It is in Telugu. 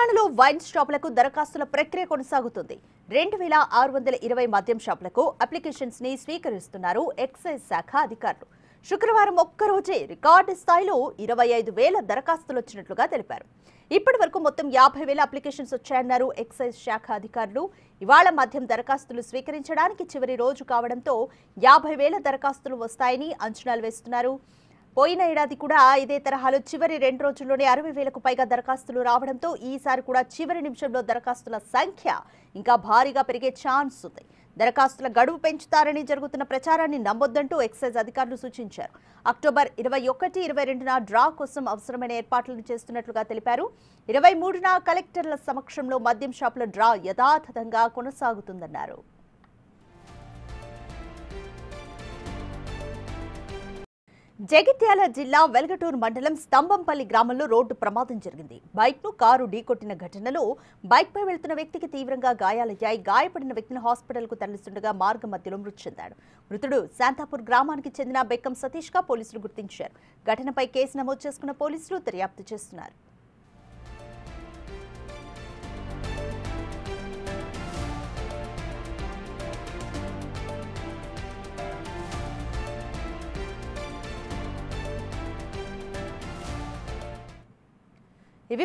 తెలంగాణలో వైన్ షాపులకు దరఖాస్తుల ప్రక్రియ కొనసాగుతుంది. 2620 మద్యం షాపులకు అప్లికేషన్స్ ని స్వీకరిస్తున్నారు ఎక్సైజ్ శాఖ అధికారులు. శుక్రవారం ఒక్కరోజే రికార్డు స్థాయిలో 25,000 దరఖాస్తులు వచ్చినట్లుగా తెలిపారు. ఇప్పటివరకు మొత్తం 50,000 అప్లికేషన్స్ వచ్చాయన్నారు ఎక్సైజ్ శాఖ అధికారులు. ఇవాళ మద్యం దరఖాస్తులు స్వీకరించడానికి చివరి రోజు కావడంతో 50,000 దరఖాస్తులు వస్తాయని అంచనాలు వేస్తున్నారు. పోయిన ఏడాది కూడా ఇదే తరహాలో చివరి 2 రోజుల్లోనే 60,000కు పైగా దరఖాస్తులు రావడంతో ఈసారి కూడా చివరి నిమిషంలో దరఖాస్తుల సంఖ్య ఇంకా భారీగా పెరిగే ఛాన్స్ ఉంది. దరఖాస్తుల గడువు పెంచుతారని జరుగుతున్న ప్రచారాన్ని నమ్మొద్దంటూ ఎక్సైజ్ అధికారులు సూచించారు. అక్టోబర్ 21, 22న డ్రా కోసం అవసరమైన ఏర్పాట్లను చేస్తున్నట్లుగా తెలిపారు. 23న కలెక్టర్ల సమక్షంలో మద్యం షాపుల డ్రా యథాతథంగా కొనసాగుతుందన్నారు. జగిత్యాల జిల్లా వెల్గటూరు మండలం స్తంభంపల్లి గ్రామంలో రోడ్డు ప్రమాదం జరిగింది. బైక్ను కారు ఢీకొట్టిన ఘటనలో బైక్పై వెళ్తున్న వ్యక్తికి తీవ్రంగా గాయాలయ్యాయి. గాయపడిన వ్యక్తిని హాస్పిటల్కు తరలిస్తుండగా మార్గ మధ్యలో మృతి చెందాడు. మృతుడు శాంతాపూర్ గ్రామానికి చెందిన బెక్కం సతీష్గా పోలీసులు గుర్తించారు. ఘటనపై కేసు నమోదు చేసుకున్న పోలీసులు దర్యాప్తు చేస్తున్నారు. ఇవి